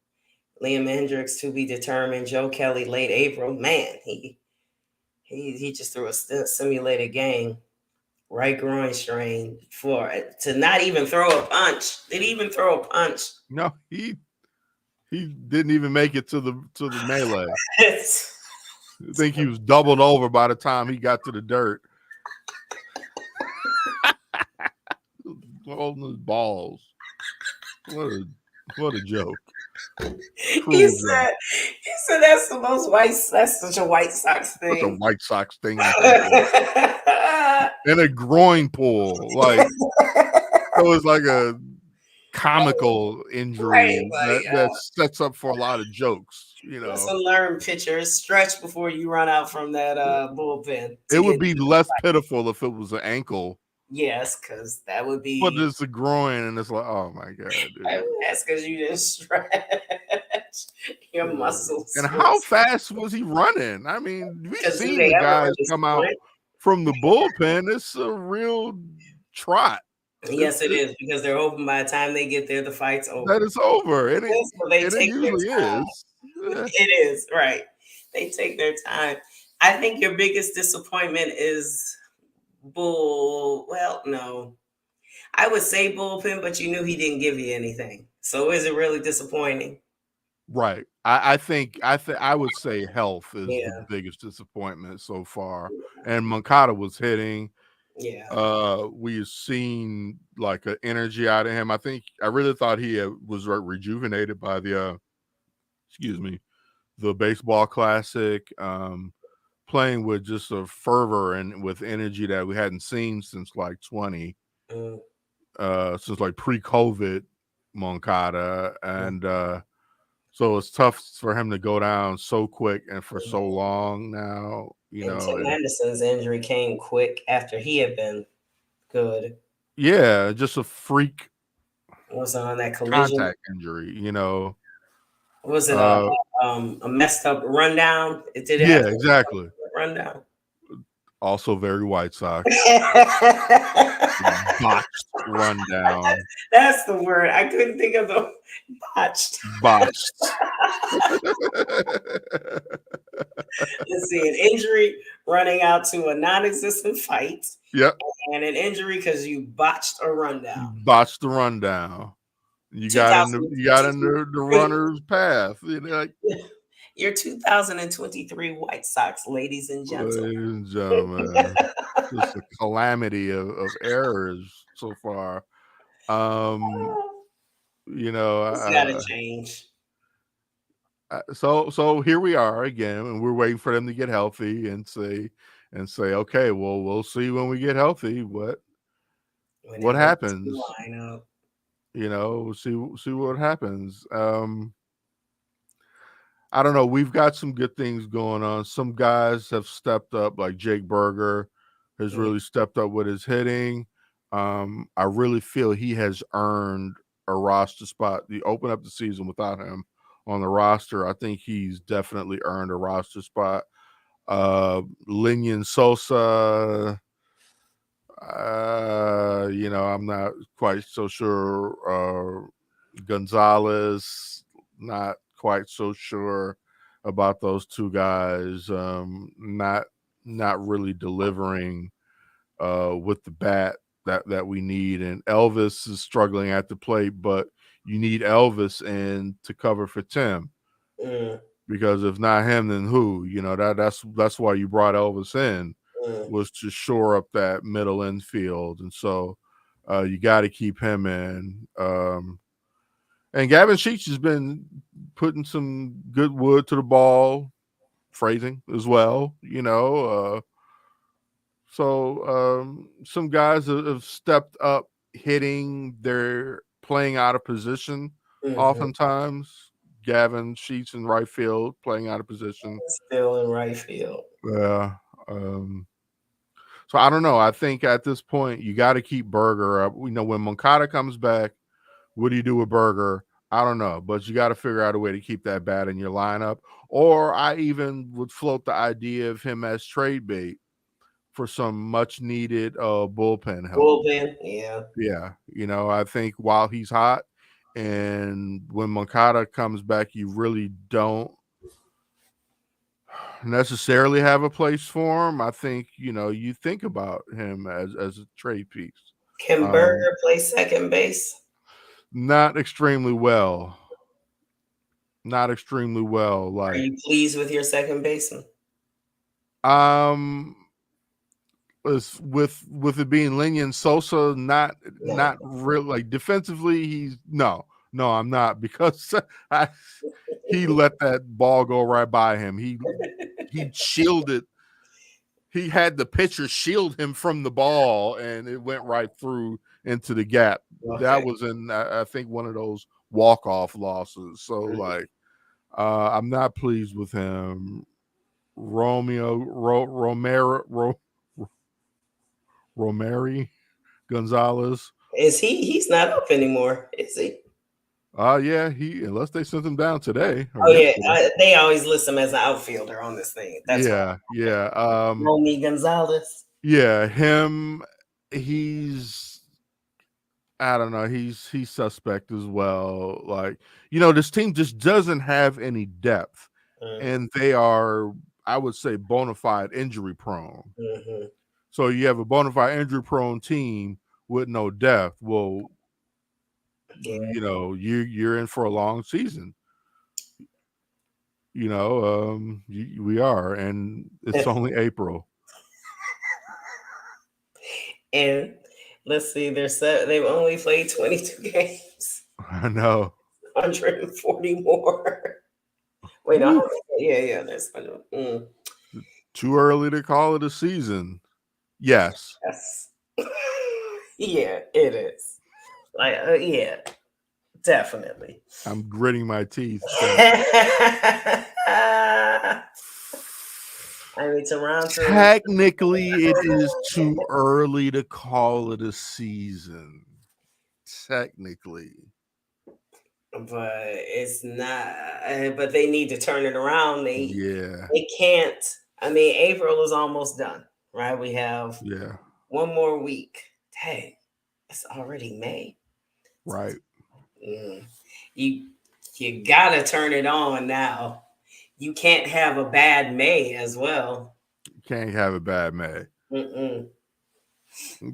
Liam Hendricks to be determined. Joe Kelly late April. Man, he just threw a simulated game. Right groin strain to not even throw a punch. Did he even throw a punch?
No, he didn't even make it to the melee. I think he was doubled over by the time he got to the dirt. Holding his balls. What a joke.
He said that's the most that's such a White Sox thing.
That's a White Sox thing. And a groin pull. It was like a comical injury that sets up for a lot of jokes.
Lesson learned, pitchers, stretch before you run out from that bullpen.
It would be less pitiful if it was an ankle.
Yes, because that would be.
But it's a groin, and it's like, oh my god, dude.
That's because you didn't stretch your muscles.
And how fast was he running? I mean, we've seen the guys come out from the bullpen. It's a real trot.
Yes, it is, because they're hoping by the time they get there, the fight's over.
That it's over.
It usually
is.
It is, right. They take their time. I think your biggest disappointment is no. I would say bullpen, but you knew he didn't give you anything. So is it really disappointing?
Right. I think I would say health is the biggest disappointment so far. And Moncada was hitting.
Yeah.
We've seen like an energy out of him. I really thought he was rejuvenated by the baseball classic, playing with just a fervor and with energy that we hadn't seen since like 20, since like pre-COVID Moncada. And so it's tough for him to go down so quick and for so long now.
Tim Anderson's injury came quick after he had been good.
Yeah, just a freak.
Was on that collision
contact injury,
Was it a messed up rundown?
Yeah, exactly.
Rundown.
Also very White Sox. Botched rundown.
That's the word. I couldn't think of the botched.
Botched.
Let's see, an injury running out to a non-existent fight,
Yep.
and an injury because you botched a rundown.
Botched the rundown. You got in the runner's path. You know, like,
your 2023 White Sox, ladies and gentlemen.
ladies and gentlemen, just a calamity of errors so far. You know,
It's gotta change.
so here we are again, and we're waiting for them to get healthy and say, okay, well, we'll see when we get healthy what happens. You know, see what happens. I don't know. We've got some good things going on. Some guys have stepped up, like Jake Berger has really stepped up with his hitting. I really feel he has earned a roster spot. You open up the season without him on the roster. I think he's definitely earned a roster spot. Linian Sosa, you know, I'm not quite so sure. Gonzalez, not quite so sure about those two guys. Not really delivering with the bat that we need. And Elvis is struggling at the plate, but you need Elvis in to cover for Tim. Because if not him, then who? You know, that's why you brought Elvis in, was to shore up that middle infield. And so you got to keep him in. And Gavin Sheets has been putting some good wood to the ball, phrasing as well, you know. So some guys have stepped up hitting. They're playing out of position oftentimes. Gavin Sheets in right field, playing out of position.
Still in right field.
Yeah. So I don't know. I think at this point you got to keep Berger up. You know, when Moncada comes back, what do you do with Berger? I don't know, but you got to figure out a way to keep that bat in your lineup. Or I even would float the idea of him as trade bait for some much needed bullpen help.
Bullpen, yeah.
Yeah. You know, I think while he's hot and when Moncada comes back, you really don't necessarily have a place for him. I think, you know, you think about him as a trade piece.
Can Berger play second base?
Not extremely well. Not extremely well. Like,
are you pleased with your second baseman?
With it being Linian Sosa, not really. Like defensively, he's no, I'm not, because he let that ball go right by him. He shielded. He had the pitcher shield him from the ball, and it went right through into the gap. Okay. That was in, I think, one of those walk-off losses. So, like, I'm not pleased with him. Romero Gonzalez.
Is he's not up anymore, is he?
Yeah, unless they sent him down today.
They always list him as an outfielder on this thing. That's
yeah.
Romy Gonzalez.
Yeah, him. He's, I don't know. He's suspect as well. Like, you know, this team just doesn't have any depth, and they are, I would say, bona fide injury prone. So you have a bona fide injury prone team with no depth. Well, you know, you're in for a long season. You know, we are, and it's only April.
And let's see, they've only played 22 games.
I know.
140 more. Wait, no. Yeah, there's
too early to call it a season. Yes.
Yeah, it is. Like, yeah, definitely.
I'm gritting my teeth.
I mean, Toronto.
Technically, it is too early to call it a season. Technically.
But it's not. But they need to turn it around. They can't. I mean, April is almost done. right? We have
Yeah.
one more week. Hey, it's already May.
Right.
Mm. You you gotta turn it on now. You can't have a bad May as well.
Can't have a bad May
Mm-mm.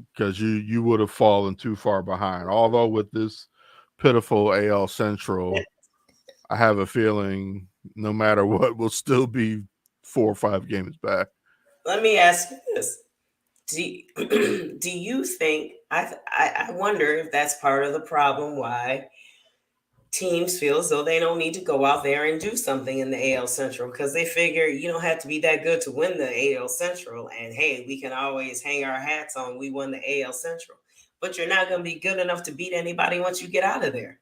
because you would have fallen too far behind. Although with this pitiful AL Central, I have a feeling no matter what, we'll still be 4 or 5 games back.
Let me ask you this: Do you think? I wonder if that's part of the problem why teams feel as though they don't need to go out there and do something in the AL Central because they figure you don't have to be that good to win the AL Central. And hey, we can always hang our hats on we won the AL Central. But you're not going to be good enough to beat anybody once you get out of there.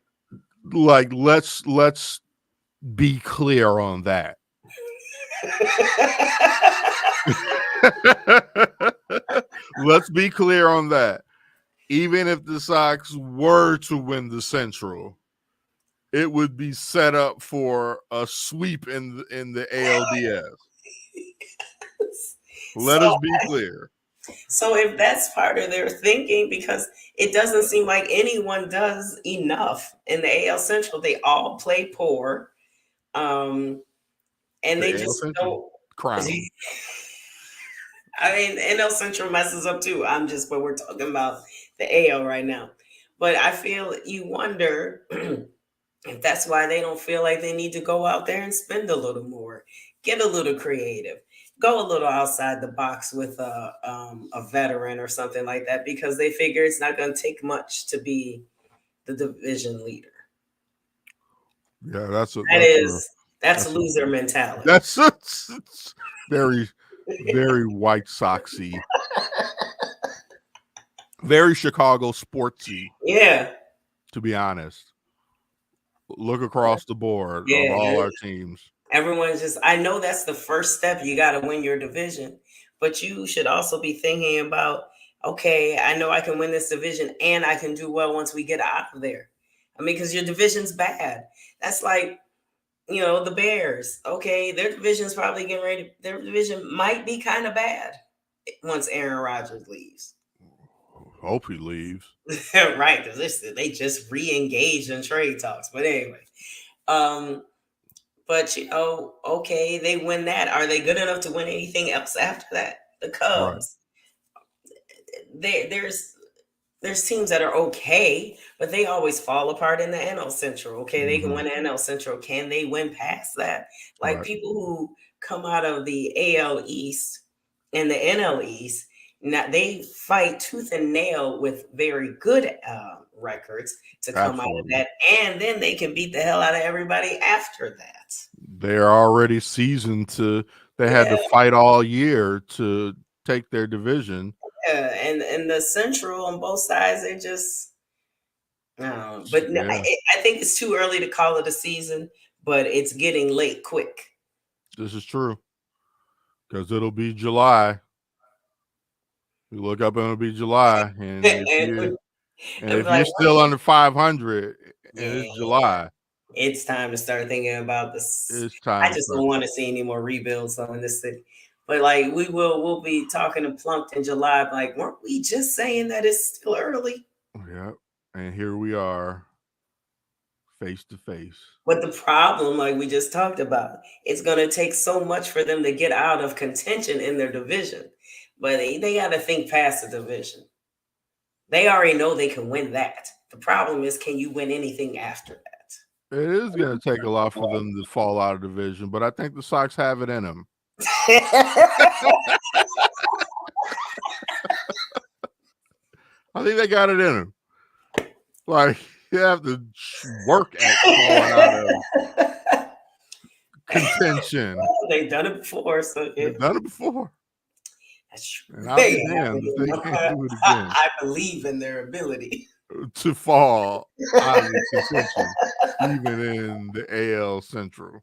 Like let's be clear on that. Let's be clear on that. Even if the Sox were to win the Central, it would be set up for a sweep in the ALDS. Let us
so,
be clear.
so if that's part of their thinking, because it doesn't seem like anyone does enough in the AL Central, they all play poor, and
The
they
AL
just
Central
don't.
crown.
I mean, NL Central messes up too. But we're talking about the AL right now. But I feel you wonder if that's why they don't feel like they need to go out there and spend a little more, get a little creative, go a little outside the box with a veteran or something like that, because they figure it's not going to take much to be the division leader.
Yeah,
That's
that's a
loser mentality.
that's it's very very White Soxy, very Chicago sportsy,
Yeah,
to be honest. Look across the board of all
yeah.
our teams.
Everyone's just, I know that's the first step. You got to win your division, but you should also be thinking about, okay, I know I can win this division and I can do well once we get out of there. I mean, because your division's bad. That's like, the Bears. Okay, their division's probably getting ready. Their division might be kind of bad once Aaron Rodgers leaves.
Hope he leaves.
Right, because they just re-engaged in trade talks. But anyway, um, but okay, they win that. Are they good enough to win anything else after that? The
Right.
Cubs. There's teams that are okay, but they always fall apart in the NL Central. Okay, they can
Mm-hmm.
win the NL Central. Can they win past that? Like
Right.
people who come out of the AL East and the NL East, now they fight tooth and nail with very good records to come out of
Absolutely.
that, and then they can beat the hell out of everybody after that.
They're already seasoned to they had
Yeah,
to fight all year to take their division.
yeah, and the Central on both sides, they just but no,
Yeah,
I think it's too early to call it a season, but it's getting late quick.
this is true. Because it'll be July. You look up and it'll be July. And if
and
you and
I'm
if
like,
you're still under 500 and it's
yeah,
July,
it's time to start thinking about this.
it's
I
time to
just
start.
don't want to see any more rebuilds in this city. But like we'll be talking to Plunked in July. Like, weren't we just saying that it's still early?
Yeah. And here we are face to face.
But the problem, like we just talked about, it's going to take so much for them to get out of contention in their division. But they got to think past the division. They already know they can win that. The problem is, can you win anything after
It is going to take a lot for them to fall out of division, but I think the Sox have it in them.
that?
I think they got it in them. Like, you have to work at falling out of contention.
They've done it before, so yeah,
They've done it before.
that's true.
And I'll be damned if they can't do it again
I believe in their ability.
to fall out of contention, even in the AL Central.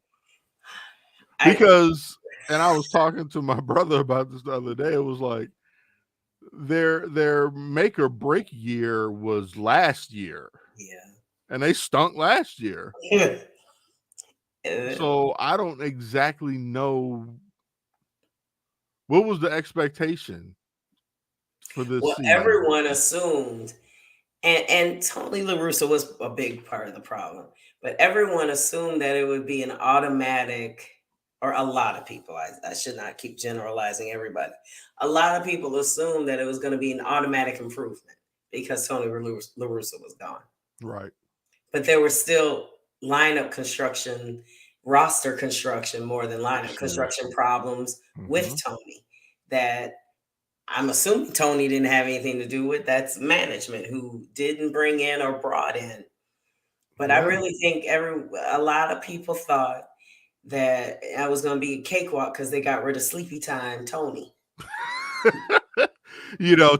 I
Because, and I was talking to my brother about this the other day, it was like their make or break year was last year,
yeah.
and they stunk last year.
Uh,
So I don't exactly know what was the expectation for this
Well,
season?
everyone assumed, and Tony La Russa was a big part of the problem, but everyone assumed that it would be an automatic, or a lot of people, I should not keep generalizing everybody. A lot of people assumed that it was going to be an automatic improvement because Tony La Russa was gone.
Right.
But there were still lineup construction, roster construction more than lineup
Issues.
construction problems with
Hmm.
Tony that I'm assuming Tony didn't have anything to do with. That's management who didn't bring in or brought in. But I
Yeah.
really think a lot of people thought that I was going to be a cakewalk because they got rid of Sleepy Time Tony.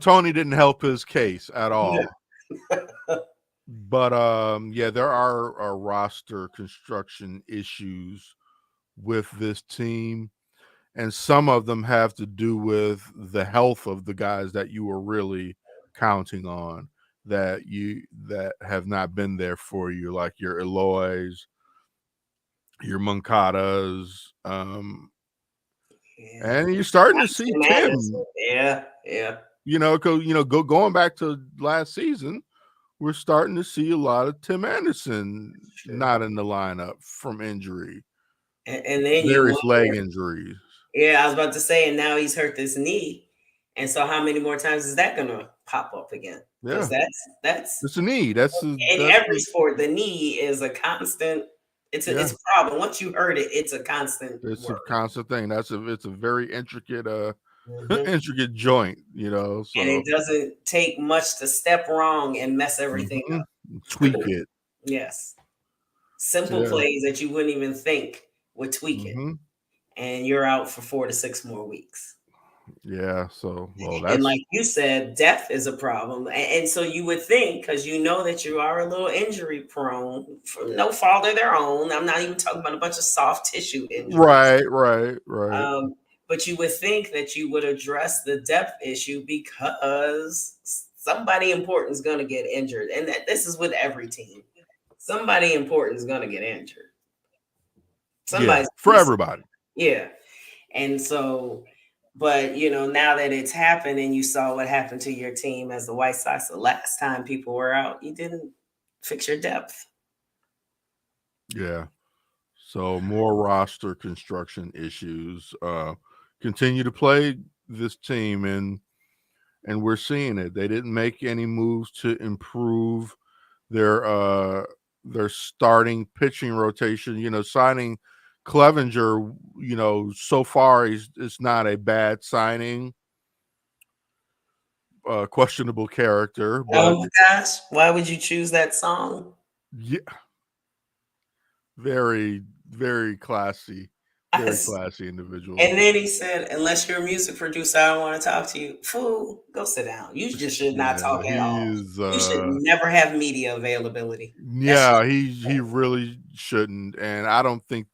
Tony didn't help his case at
Yeah.
all. But yeah, there are roster construction issues with this team, and some of them have to do with the health of the guys that you were really counting on that have not been there for you, like your Eloys, your Moncadas,
Yeah.
and you're starting to see
Tim
Tim.
Anderson. Yeah. Yeah.
Going back to last season, we're starting to see a lot of Tim Anderson
True.
not in the lineup from injury,
And then you
various leg
wonder,
injuries.
yeah, I was about to say, and now he's hurt this knee. And so how many more times is that gonna pop up again? Because
Yeah,
that's
it's a need.
in every sport, the knee is a constant,
Yeah,
it's a problem. Once you hurt it, it's a constant
it's a
worry.
constant thing. It's a very intricate
Mhm.
intricate joint.
And
So
it doesn't take much to step wrong and mess everything
mhm,
up.
tweak it.
Yes. Simple
Yeah.
plays that you wouldn't even think would tweak it.
Hmm.
And you're out for 4 to 6 more weeks.
Yeah. So well,
And
that's
like you said, depth is a problem. And so you would think, because you know that you are a little injury prone from no fault of their own. I'm not even talking about a bunch of soft tissue injuries.
right, right, right.
But you would think that you would address the depth issue because somebody important is going to get injured. And that this is with every team. Somebody important is going to get injured.
Yeah,
Somebody's
for everybody.
yeah. And so, but now that it's happened and you saw what happened to your team as the White Sox the last time people were out, you didn't fix your depth.
Yeah. So more roster construction issues continue to play this team, and we're seeing it. They didn't make any moves to improve their starting pitching rotation. Signing Clevenger, so far it's not a bad signing. Questionable character,
Oh
but
my gosh, why would you choose that song?
yeah, very,
I
very
s-
classy individual.
And then he said, "Unless you're a music producer, I don't want to talk to you." Fool, go sit down. You just should not
Yeah,
talk at all.
he's
You should never have media availability. That's
yeah, he really shouldn't, and I don't think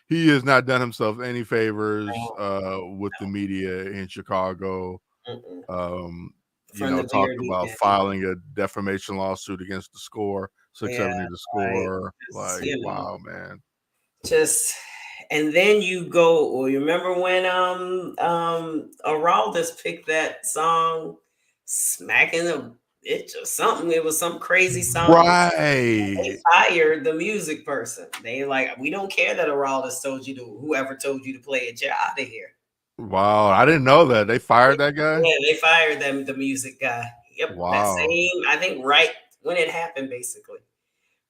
he has not done himself any favors
no,
with the media in Chicago.
mm-mm.
Um,
From the
talk
very
about
beginning.
filing a defamation lawsuit against the Score,
Yeah,
670 the
like
Score.
just,
Like, wow, man.
just and then you go, or you remember when Araldus picked that song smacking the itch or something. It was some crazy song. They
Right.
fired the music person. They like, we don't care that Araldus told you to, whoever told you to play it, you're out of here.
Wow, I didn't know that. They fired that guy?
Yeah, they fired them, the music guy. Yep, that
Wow.
same, I think right when it happened, basically.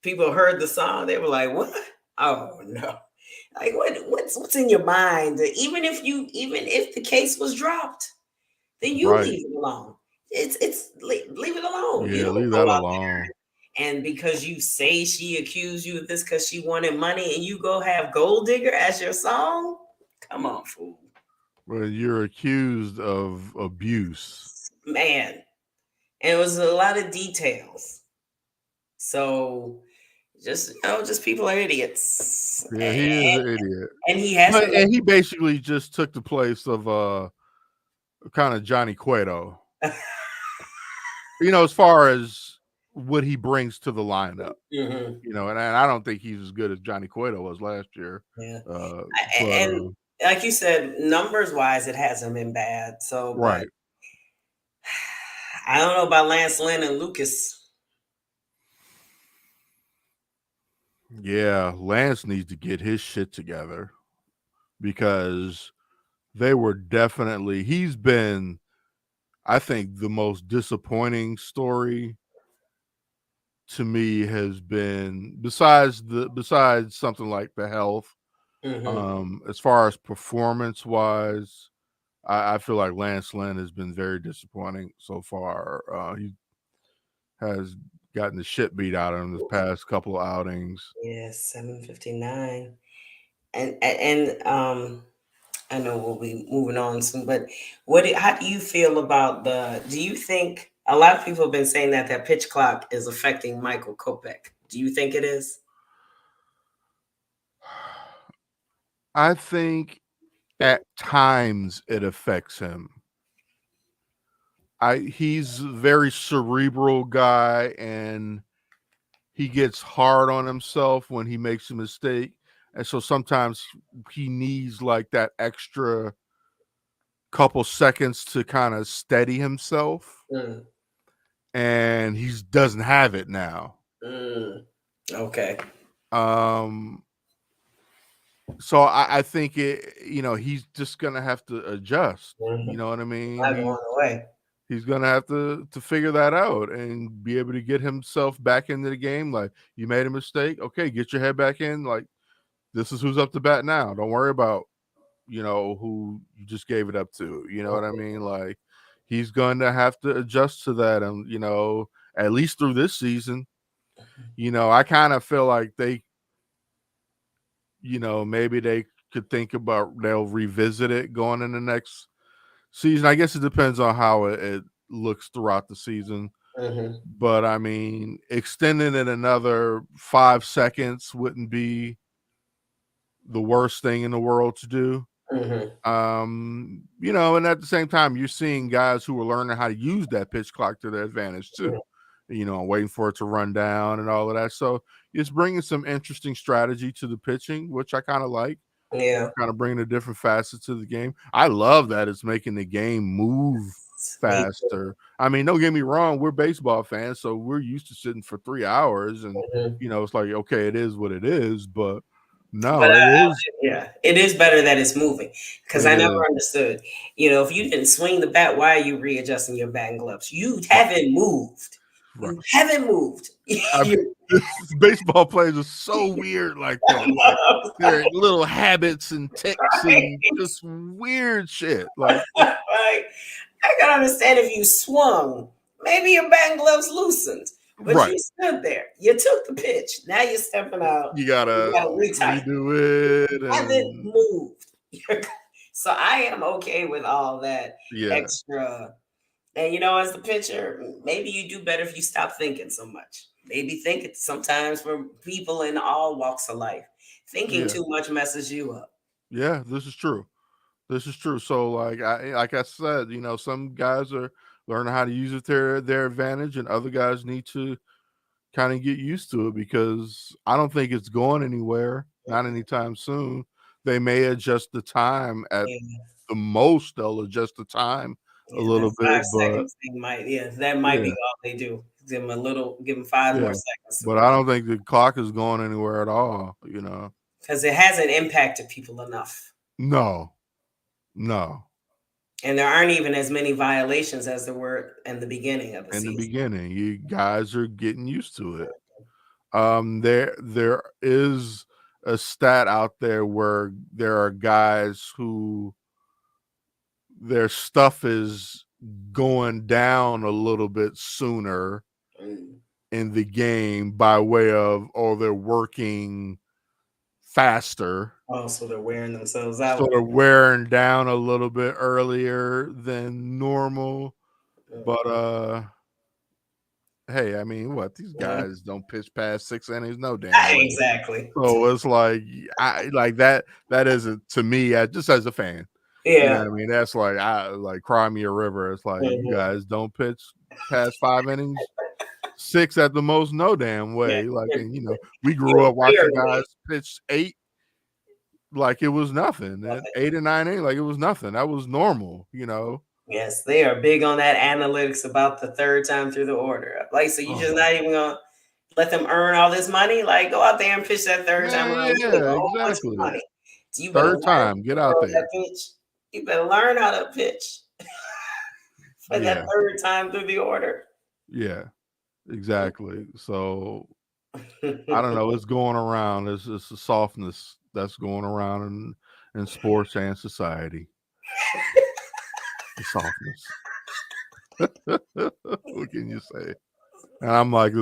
People heard the song, they were like, "What? Oh no!" Like, what's in your mind? Even if the case was dropped, then you
Right.
leave it alone. Leave it alone. You
Yeah,
don't
leave
go
that
out
alone.
there and because you say she accused you of this because she wanted money, and you go have Gold Digger as your song. Come on, fool,
Well, you're accused of abuse.
man. And it was a lot of details. So just people are idiots,
Yeah, he is an idiot.
and he hasn't.
And he basically just took the place of kind of Johnny Cueto. As far as what he brings to the lineup.
Mhm.
And I don't think he's as good as Johnny Cueto was last year.
Yeah.
Uh,
I-
but
and like you said, numbers wise, it hasn't been bad. So, but
Right.
I don't know about Lance Lynn and Lucas.
Yeah, Lance needs to get his shit together because they were definitely he's been I think the most disappointing story to me has been besides something like the health,
Mm-hmm.
as far as performance wise, I feel like Lance Lynn has been very disappointing so far. He has gotten the shit beat out of him this past couple of outings.
Yeah, 7:59. And I know we'll be moving on soon, but how do you feel about do you think a lot of people have been saying that pitch clock is affecting Michael Kopech? Do you think it is?
I think at times it affects him. He's a very cerebral guy and he gets hard on himself when he makes a mistake. And so sometimes he needs like that extra couple seconds to kind of steady himself.
Mm,
And he doesn't have it now.
mm, okay.
Um, so I think he's just gonna have to adjust. You
Mhm.
know what I mean?
Not going away.
He's gonna have to figure that out and be able to get himself back into the game. Like you made a mistake, okay, get your head back in. Like this is who's up to bat now. Don't worry about who you just gave it up to. You know what I mean? Like he's going to have to adjust to that, and at least through this season. I kind of feel like maybe they could think about they'll revisit it going in the next season. I guess it depends on how it looks throughout the season.
Mm-hmm.
But I mean, extending it another 5 seconds wouldn't be the worst thing in the world to do.
Mm-hmm.
And at the same time, you're seeing guys who are learning how to use that pitch clock to their advantage too. Waiting for it to run down and all of that. So it's bringing some interesting strategy to the pitching, which I kind of like.
Yeah.
Kind of bringing a different facet to the game. I love that it's making the game move
Me too.
faster. I mean, don't get me wrong, we're baseball fans, so we're used to sitting for 3 hours and
Mhm.
it's like, okay, it is what it is, but
But
no, it is
yeah, it is better that it's moving because
it
I never
is.
understood. If you didn't swing the bat, why are you readjusting your batting gloves? You
Right,
haven't moved.
right.
You haven't moved.
I mean,
You-
baseball players are so weird like that. Like their little habits and ticks and
right?
just weird shit. Like
Right? I can understand if you swung, maybe your batting gloves loosened, but
right.
you stood there. You took the pitch. Now you're stepping out.
You
You
gotta
got to retighten.
redo it
Haven't
and
moved. So I am okay with all that
yeah,
extra. And as the pitcher, maybe you do better if you stop thinking so much. Maybe think it sometimes for people in all walks of life. Thinking
yeah,
too much messes you up.
yeah. This is true. This is true. So like I said, some guys are learning how to use it to their advantage, and other guys need to kind of get used to it because I don't think it's going anywhere, not anytime soon. They may adjust the time at
Yeah,
the most, they'll adjust the time a
yeah, that
little bit,
five
but
seconds thing might, yeah, that might be
yeah,
all they do. Give them 5 more
yeah.
seconds to
But I
breathe
don't think the clock is going anywhere at all.
because it hasn't impacted people enough.
No, no.
And there aren't even as many violations as there were in the beginning of the
In the
season.
beginning, you guys are getting used to it. There is a stat out there where there are guys who their stuff is going down a little bit sooner
Mm.
in the game by way of they're working faster.
Oh, so they're wearing themselves
So
out.
they're wearing down a little bit earlier than normal.
Mm.
But hey, I mean, what these
Yeah.
guys don't pitch past 6 innings, no damn way.
Exactly.
So it's like I like that. That isn't to me just as a fan. You know
Yeah.
what I mean? That's like I like cry me a river. It's like you
Mhm.
guys don't pitch past 5 innings, six at the most, no damn
Yeah.
way. Like, and we grew
You're
up watching
wearing
guys
me.
pitch 8 like it was nothing. And 8 or 9 innings, like it was nothing. That was normal, you know.
Yes, they are big on that analytics about the third time through the order. Like, so you just not even gonna let them earn all this money? Like, go out there and pitch that third time around. You make a whole bunch of money. So you better
Third time, get out there.
That pitch. You better learn how to pitch for that third time through the order.
Yeah, exactly. So I don't know. It's going around. It's a softness that's going around in sports and society. The softness. What can you say? And I'm like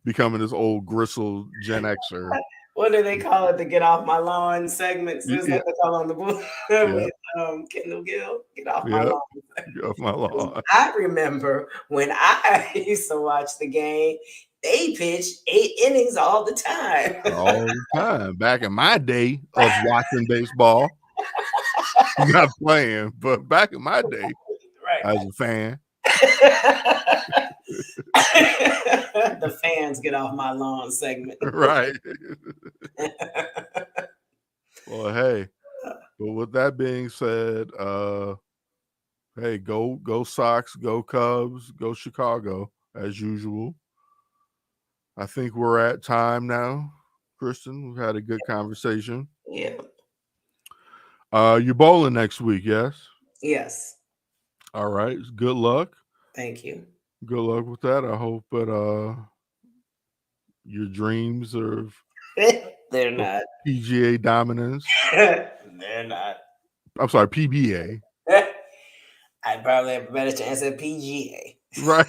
becoming this old gristle Gen Xer.
What do they call it? The get off my lawn segments. Is that they call on the booth with Kendall Gill? Get off my lawn.
Get off my lawn.
I remember when I used to watch the game, they pitched 8 innings all the time.
All the time. Back in my day of watching baseball. Not playing, but back in my day, as a fan.
The fans get off my lawn segment.
Right. Well, hey. But with that being said, hey, go Sox, go Cubs, go Chicago, as usual. I think we're at time now, Kristen. We've had a good conversation.
Yeah.
You're bowling next week, yes?
Yes.
All right. Good luck.
Thank you.
Good luck with that. I hope that your dreams of
they're not
PGA dominance.
They're not.
I'm sorry, PBA.
I probably have a better chance at PGA.
Right.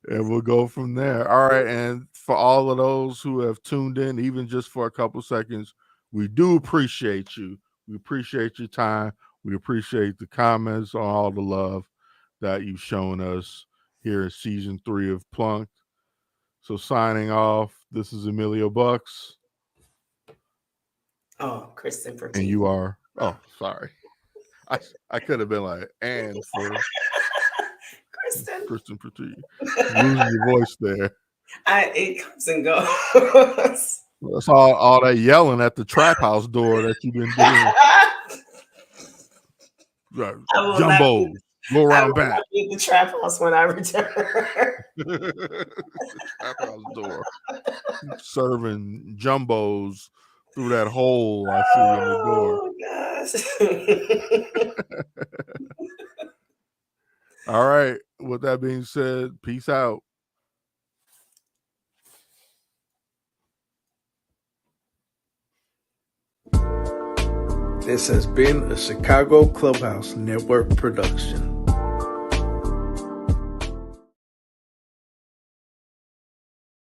And we'll go from there. All right. And for all of those who have tuned in, even just for a couple seconds, we do appreciate you. We appreciate your time. We appreciate the comments on all the love that you've shown us here in season 3 of Plunked. So signing off, this is Emilio Bucks.
Oh, Kristen Pertini.
And you are, sorry. I could have been like, and for Kristen Pertini. Losing your voice there.
It comes and goes.
That's all that yelling at the trap house door that you've been doing. Jumbo, go around back.
Be the trap house when I return.
Trap house door. Serving jumbos through that hole I see in the door. Gosh. All right. With that being said, peace out.
This has been a Chicago Clubhouse Network production.